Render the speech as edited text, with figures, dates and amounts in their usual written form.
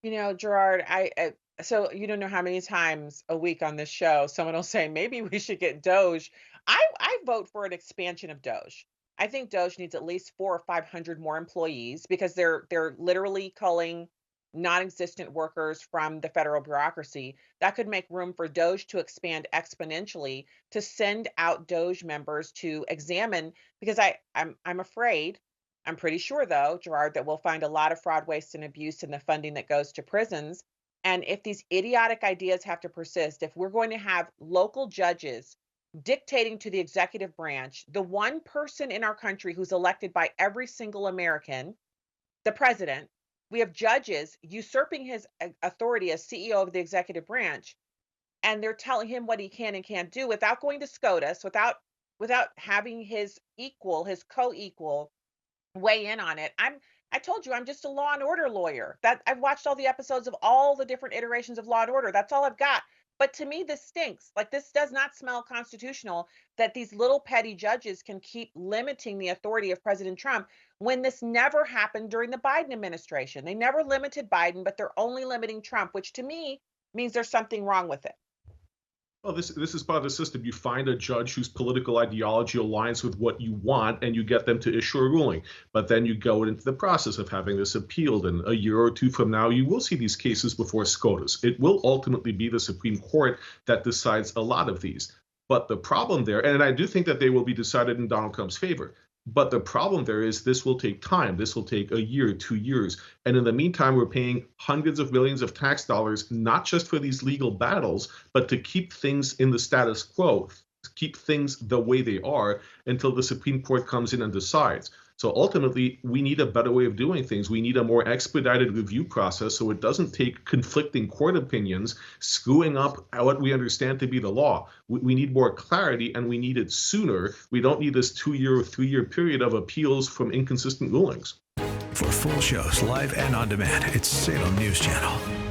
Gerard, so you don't know how many times a week on this show someone will say maybe we should get Doge. I vote for an expansion of Doge. I think Doge needs at least 4 or 500 more employees because they're literally culling non-existent workers from the federal bureaucracy. That could make room for Doge to expand exponentially to send out Doge members to examine because I'm afraid I'm pretty sure, though, Gerard, that we'll find a lot of fraud, waste, and abuse in the funding that goes to prisons. And if these idiotic ideas have to persist, if we're going to have local judges dictating to the executive branch, the one person in our country who's elected by every single American, the president, we have judges usurping his authority as CEO of the executive branch, and they're telling him what he can and can't do without going to SCOTUS, without having his equal, his co-equal weigh in on it. I told you I'm just a Law and Order lawyer. That I've watched all the episodes of all the different iterations of Law and Order. That's all I've got. But to me, this stinks. Like this does not smell constitutional that these little petty judges can keep limiting the authority of President Trump when this never happened during the Biden administration. They never limited Biden, but they're only limiting Trump, which to me means there's something wrong with it. Well, this is part of the system. You find a judge whose political ideology aligns with what you want, and you get them to issue a ruling. But then you go into the process of having this appealed, and a year or two from now, you will see these cases before SCOTUS. It will ultimately be the Supreme Court that decides a lot of these. But the problem there, and I do think that they will be decided in Donald Trump's favor. But the problem there is this will take time. This will take a year, 2 years. And in the meantime, we're paying hundreds of millions of tax dollars, not just for these legal battles, but to keep things in the status quo, keep things the way they are until the Supreme Court comes in and decides. So ultimately, we need a better way of doing things. We need a more expedited review process so it doesn't take conflicting court opinions, screwing up what we understand to be the law. We need more clarity, and we need it sooner. We don't need this 2 year or 3 year period of appeals from inconsistent rulings. For full shows, live and on demand, it's Salem News Channel.